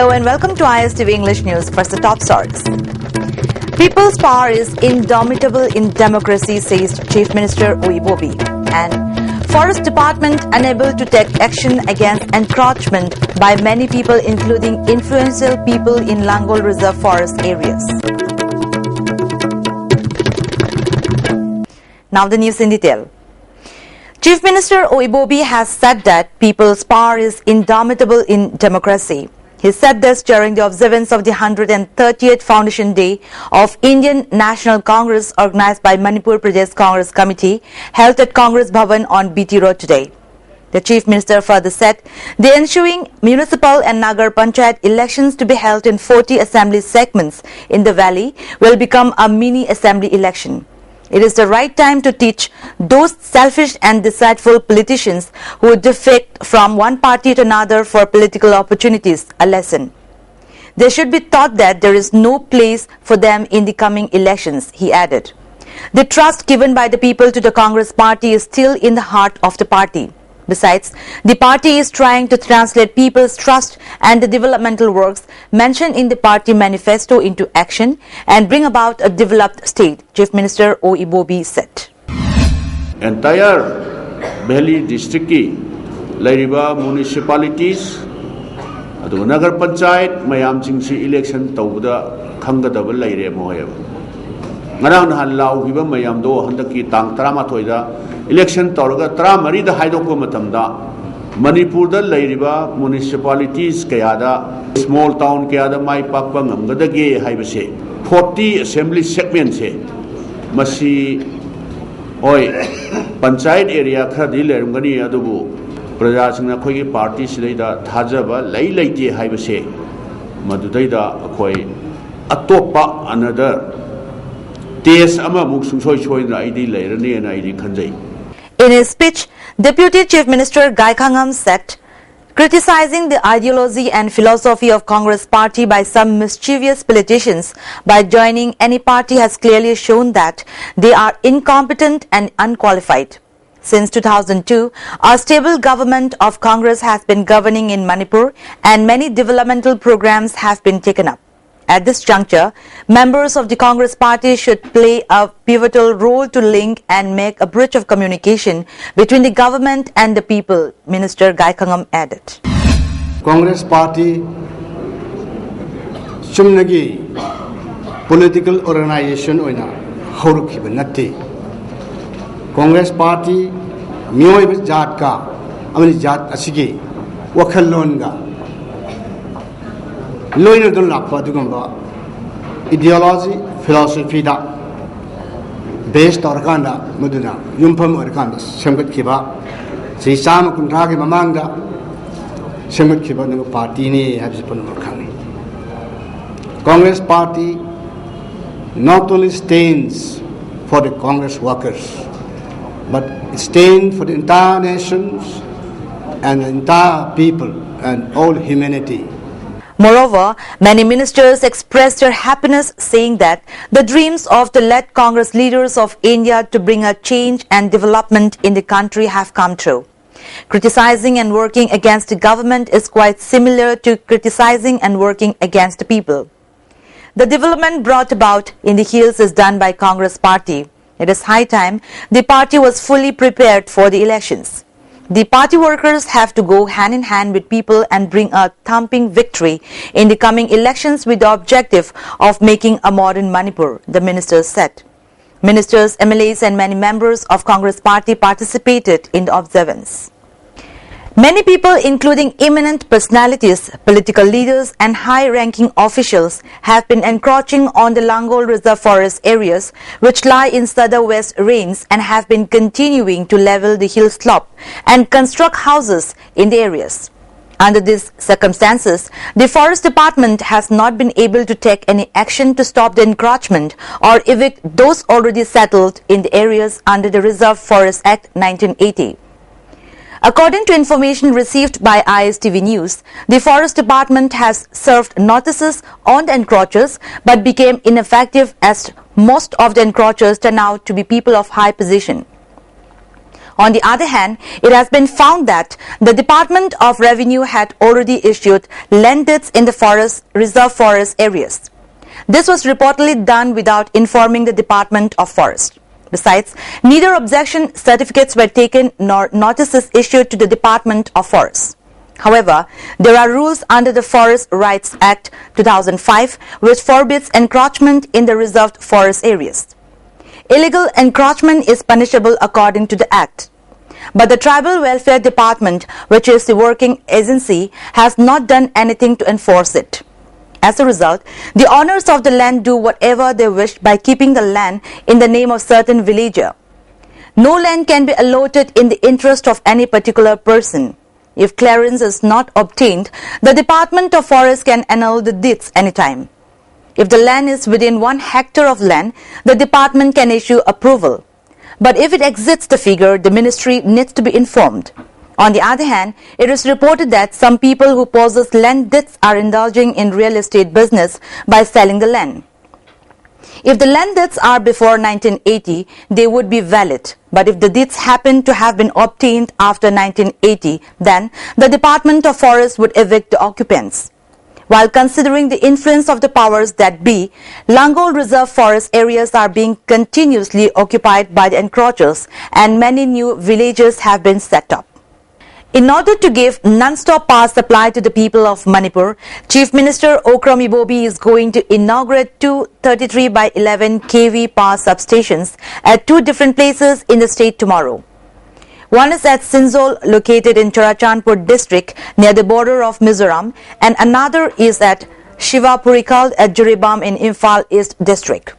Hello and welcome to ISTV English News. First, the top stories. People's power is indomitable in democracy, says Chief Minister Oibobi. And Forest Department unable to take action against encroachment by many people, including influential people in Langol Reserve forest areas. Now the news in detail. Chief Minister Oibobi has said that people's power is indomitable in democracy. He said this during the observance of the 130th Foundation Day of Indian National Congress organized by Manipur Pradesh Congress Committee held at Congress Bhavan on BT Road today. The Chief Minister further said the ensuing municipal and Nagar Panchayat elections to be held in 40 assembly segments in the valley will become a mini assembly election. It is the right time to teach those selfish and deceitful politicians who defect from one party to another for political opportunities a lesson. They should be taught that there is no place for them in the coming elections, he added. The trust given by the people to the Congress party is still in the heart of the party. Besides, the party is trying to translate people's trust and the developmental works mentioned in the party manifesto into action and bring about a developed state, Chief Minister Oibobi said. Entire Valley district ki Lairiba municipalities adu Nagar Panchayat mayam chingsi election tawda khangadaba laire moyab. Ngarang han lau giba mayam do handaki tang tarama thoida election tawraga tara mari da haidokko matamda Manipur da lairiba municipalities kayada small town kayada mai pakpa ngamgadage haibase 40 assembly segment se masi oi panchayat area khadi lerungani adubu praja singna khogi party sidaida thajaba lai laite haibase madudaida khoi atopa another tes ama muk sungsoi choina id leirani and id khanjai. In his speech, Deputy Chief Minister Gaikangam said, criticizing the ideology and philosophy of Congress party by some mischievous politicians by joining any party has clearly shown that they are incompetent and unqualified. Since 2002, a stable government of Congress has been governing in Manipur and many developmental programs have been taken up. At this juncture, members of the Congress party should play a pivotal role to link and make a bridge of communication between the government and the people, Minister Gaikangam added. Congress party chumnagi political organization oina horukiba natti. Congress party mioy jat ka amani jat asigi wakhallon ga loina dun lakpa dugamba ideology philosophy da based organda muduna yumpam organda semgat kiba sei sam kuntra ke mamanga semgat kiba no party ni habsipun orkhani. Congress party not only stands for the Congress workers but it stands for the entire nations and the entire people and all humanity. Moreover, many ministers expressed their happiness, saying that the dreams of the led Congress leaders of India to bring a change and development in the country have come true. Criticizing and working against the government is quite similar to criticizing and working against the people. The development brought about in the hills is done by Congress party. It is high time the party was fully prepared for the elections. The party workers have to go hand in hand with people and bring a thumping victory in the coming elections with the objective of making a modern Manipur, the minister said. Ministers, MLAs and many members of Congress party participated in the observance. Many people, including eminent personalities, political leaders and high-ranking officials, have been encroaching on the Langol Reserve forest areas which lie in southwest range and have been continuing to level the hill slope and construct houses in the areas. Under these circumstances, the Forest Department has not been able to take any action to stop the encroachment or evict those already settled in the areas under the Reserve Forest Act 1980. According to information received by ISTV News, the Forest Department has served notices on the encroachers but became ineffective as most of the encroachers turn out to be people of high position. On the other hand, it has been found that the Department of Revenue had already issued land deeds in the reserve forest areas. This was reportedly done without informing the Department of Forest. Besides, neither objection certificates were taken nor notices issued to the Department of Forest. However, there are rules under the Forest Rights Act 2005 which forbids encroachment in the reserved forest areas. Illegal encroachment is punishable according to the Act. But the Tribal Welfare Department, which is the working agency, has not done anything to enforce it. As a result, the owners of the land do whatever they wish by keeping the land in the name of certain villager. No land can be allotted in the interest of any particular person. If clearance is not obtained, the Department of Forest can annul the deeds anytime. If the land is within 1 hectare of land, the department can issue approval. But if it exceeds the figure, the ministry needs to be informed. On the other hand, it is reported that some people who possess land deeds are indulging in real estate business by selling the land. If the land deeds are before 1980, they would be valid. But if the deeds happen to have been obtained after 1980, then the Department of Forest would evict the occupants. While considering the influence of the powers that be, Langol Reserve Forest areas are being continuously occupied by the encroachers and many new villages have been set up. In order to give non-stop power supply to the people of Manipur, Chief Minister Okram Ibobi is going to inaugurate two 33 by 11 kV power substations at 2 different places in the state tomorrow. One is at Sinzol, located in Churachandpur district near the border of Mizoram, and another is at Shivapurikal at Jiribam in Imphal East district.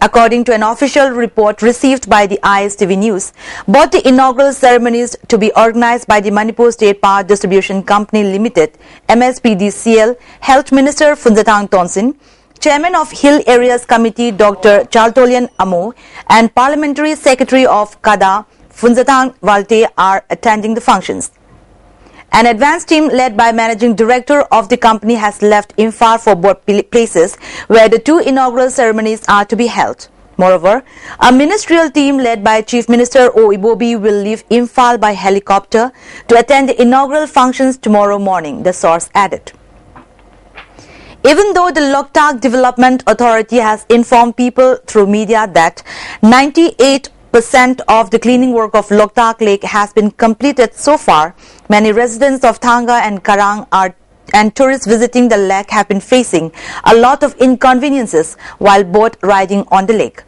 According to an official report received by the ISTV News, both the inaugural ceremonies to be organized by the Manipur State Power Distribution Company Limited, MSPDCL, Health Minister Phunzathang Tonsin, Chairman of Hill Areas Committee Dr. Chaltolian Amo, and Parliamentary Secretary of KADA, Phunzathang Walte, are attending the functions. An advance team led by Managing Director of the company has left Imphal for both places where the 2 inaugural ceremonies are to be held. Moreover, a ministerial team led by Chief Minister O. Ibobi will leave Imphal by helicopter to attend the inaugural functions tomorrow morning, the source added. Even though the Loktak Development Authority has informed people through media that 98% of the cleaning work of Loktak Lake has been completed so far, many residents of Thanga and Karang and tourists visiting the lake have been facing a lot of inconveniences while boat riding on the lake.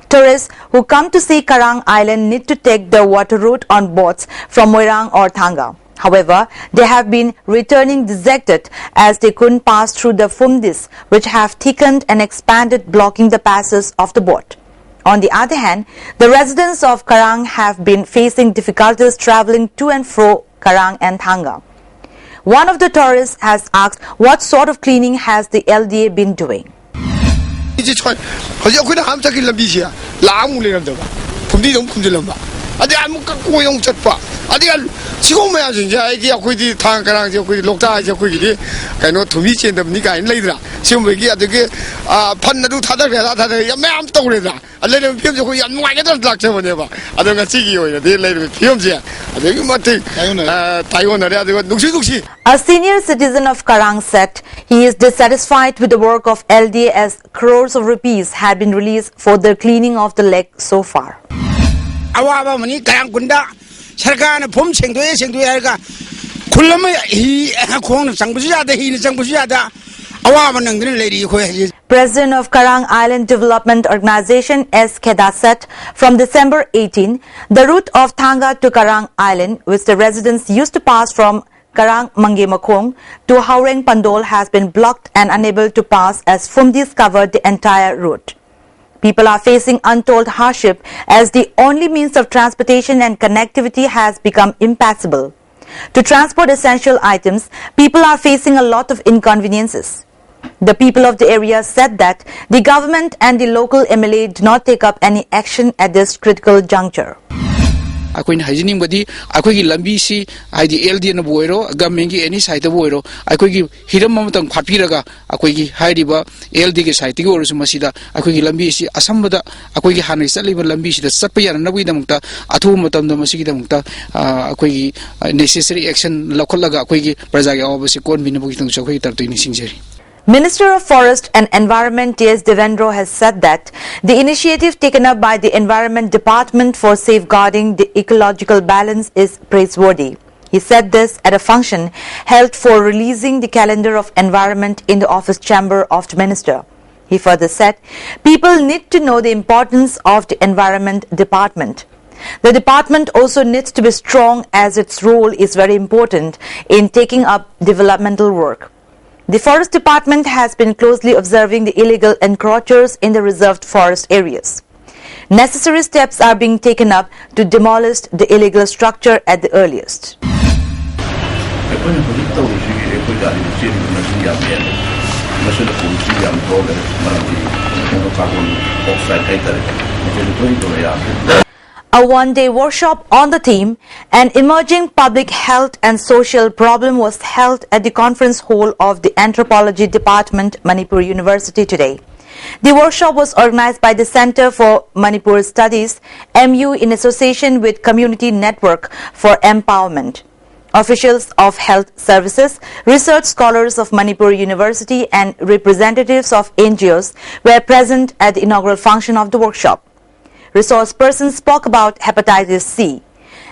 Tourists who come to see Karang Island need to take the water route on boats from Moirang or Thanga. However, they have been returning dejected as they couldn't pass through the Fumdis, which have thickened and expanded, blocking the passes of the boat. On the other hand, the residents of Karang have been facing difficulties traveling to and fro Karang and Thanga. One of the tourists has asked what sort of cleaning has the LDA been doing. A senior citizen of Karang said he is dissatisfied with the work of LDA as crores of rupees had been released for the cleaning of the lake so far. 아와바 머니 가양군다 सरकार 봄 생도에 생도야가 굴러면 이 공은 장부지야다 이 장부지야다 아와바 능들 내리 고야지. President of Karang Island Development Organization S. Keda said from December 18, the route of Thanga to Karang Island, which the residents used to pass from Karang Mangemakong to Haureng Pandol, has been blocked and unable to pass as Fumdis covered the entire route. People are facing untold hardship as the only means of transportation and connectivity has become impassable. To transport essential items, people are facing a lot of inconveniences. The people of the area said that the government and the local MLA do not take up any action at this critical juncture. akoin hygienic body akoi lambi si ID LD na boiro government gi any site boiro akoi gi hiram mamatang phatpiraga akoi gi hairiba LD gi site gi orusu masida akoi gi lambi si asambada akoi gi hanai saliba lambi si da satpa yana nabui damukta athu matam da masigi damukta akoi gi necessary action lakholaga akoi gi praja gi awabasi kon binabu gi tang chokoi tartoi ni singjeri. Minister of Forest and Environment T.S. Devendra has said that the initiative taken up by the Environment Department for safeguarding the ecological balance is praiseworthy. He said this at a function held for releasing the calendar of environment in the office chamber of the minister. He further said, people need to know the importance of the Environment Department. The department also needs to be strong as its role is very important in taking up developmental work. The Forest Department has been closely observing the illegal encroachers in the reserved forest areas. Necessary steps are being taken up to demolish the illegal structure at the earliest. A one-day workshop on the theme, An Emerging Public Health and Social Problem, was held at the conference hall of the Anthropology Department, Manipur University today. The workshop was organized by the Center for Manipur Studies, MU, in association with Community Network for Empowerment. Officials of health services, research scholars of Manipur University and representatives of NGOs were present at the inaugural function of the workshop. Resource persons spoke about hepatitis C.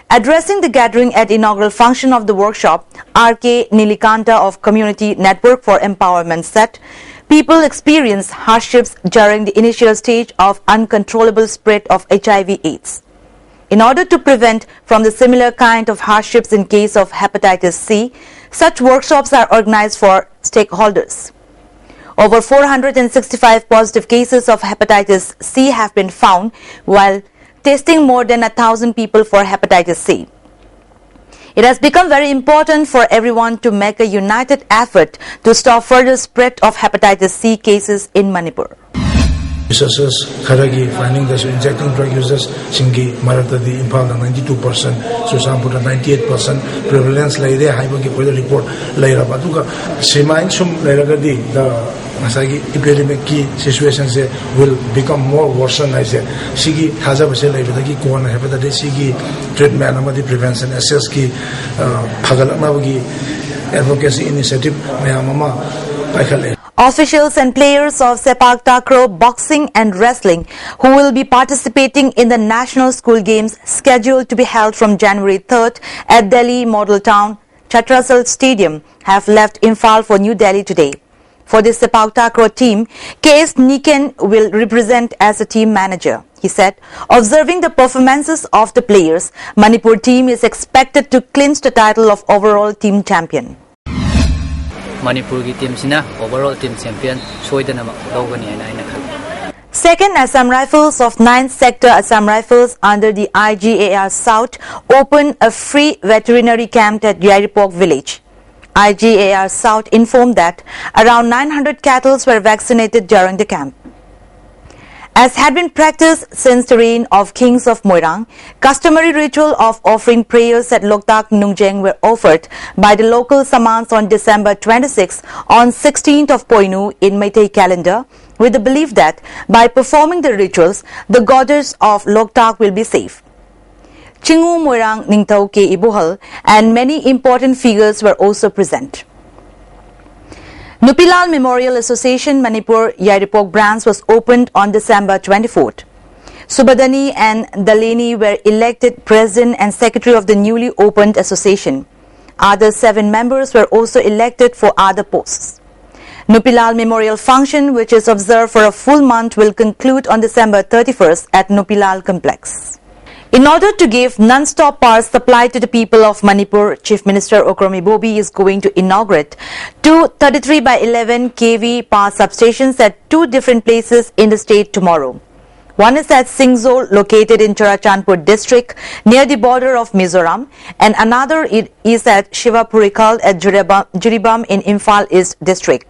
Addressing the gathering at the inaugural function of the workshop, R.K. Nilikanta of Community Network for Empowerment said, people experience hardships during the initial stage of uncontrollable spread of HIV/AIDS. In order to prevent from the similar kind of hardships in case of hepatitis C, such workshops are organized for stakeholders. Over 465 positive cases of hepatitis C have been found, while testing more than 1,000 people for hepatitis C. It has become very important for everyone to make a united effort to stop further spread of hepatitis C cases in Manipur. Researchers Karagi finding that injecting drug users Singi Marata the Impala 92%, Susampura 98% prevalence Laide Haibaki for the report Laira Batuka Semain Sum Lairagadi the Masagi epidemic key situations will become more worsened. I say Sigi Hazabase Laibaki Kona hepatitis Sigi treatment Amadi prevention SS ki Pagalamagi advocacy initiative Mayamama Paikale. Officials and players of Sepak Takraw, boxing and wrestling who will be participating in the National School Games scheduled to be held from January 3rd at Delhi Model Town Chatrasal Stadium have left Imphal for New Delhi today. For the Sepak Takraw team, K.S. Niken will represent as a team manager. He said, observing the performances of the players, Manipur team is expected to clinch the title of overall team champion. Manipur ki team sina overall team champion soidana logani aina. Second Assam Rifles of 9th Sector Assam Rifles under the IGAR South opened a free veterinary camp at Yairipok village. IGAR South informed that around 900 cattle were vaccinated during the camp. As had been practiced since the reign of kings of Moirang, customary ritual of offering prayers at Loktak Nungjeng were offered by the local Samans on December 26 on 16th of Poinu in Meitei calendar, with the belief that by performing the rituals, the goddess of Loktak will be safe. Chingu Moirang Ningtau Ke Ibuhal and many important figures were also present. Nupilal Memorial Association Manipur Yairipok branch was opened on December 24th. Subadani and Daleni were elected president and secretary of the newly opened association. Other 7 members were also elected for other posts. Nupilal Memorial function, which is observed for a full month, will conclude on December 31st at Nupilal Complex. In order to give non-stop power supply to the people of Manipur, Chief Minister Okromi Bobi is going to inaugurate 2 33 by 11 kV power substations at 2 different places in the state tomorrow. One is at Singzol, located in Churachandpur district near the border of Mizoram, and another is at Shivapurikal at Jiribam in Imphal East district.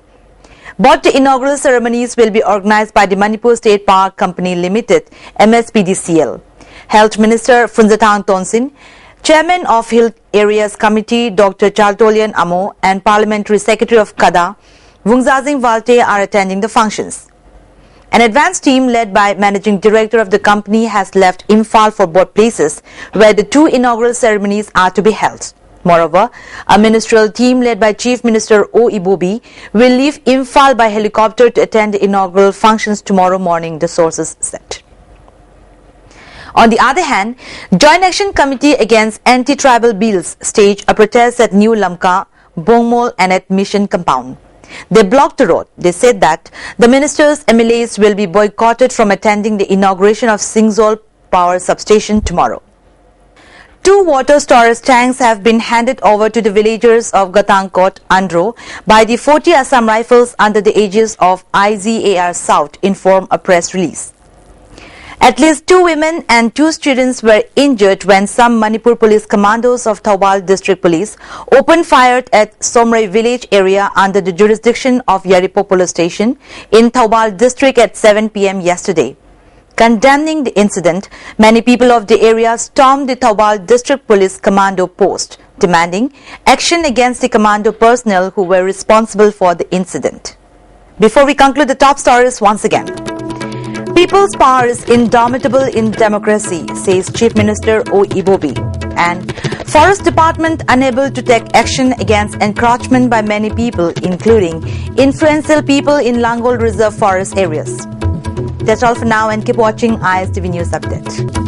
Both the inaugural ceremonies will be organized by the Manipur State Power Company Limited, MSPDCL. Health Minister Phunzathang Tonsin, Chairman of Hill Areas Committee Dr. Chaltolian Amo and Parliamentary Secretary of Kada, Vungzazing Valte are attending the functions. An advance team led by Managing Director of the company has left Imphal for both places where the two inaugural ceremonies are to be held. Moreover, a ministerial team led by Chief Minister O. Ibobi will leave Imphal by helicopter to attend the inaugural functions tomorrow morning, the sources said. On the other hand, Joint Action Committee Against Anti-Tribal Bills staged a protest at New Lamka, Bongmol and at Mission Compound. They blocked the road. They said that the ministers' MLAs will be boycotted from attending the inauguration of Singzol Power Substation tomorrow. 2 water storage tanks have been handed over to the villagers of Gatangkot, Andro by the 40 Assam Rifles under the aegis of IZAR South, informed a press release. At least 2 women and 2 students were injured when some Manipur police commandos of Thoubal District Police opened fire at Somrai village area under the jurisdiction of Yaripo Police Station in Thoubal District at 7 p.m. yesterday. Condemning the incident, many people of the area stormed the Thoubal District Police Commando post, demanding action against the commando personnel who were responsible for the incident. Before we conclude the top stories once again. People's power is indomitable in democracy, says Chief Minister O. Ibobi. And Forest Department unable to take action against encroachment by many people, including influential people in Langol Reserve forest areas. That's all for now and keep watching ISTV News Update.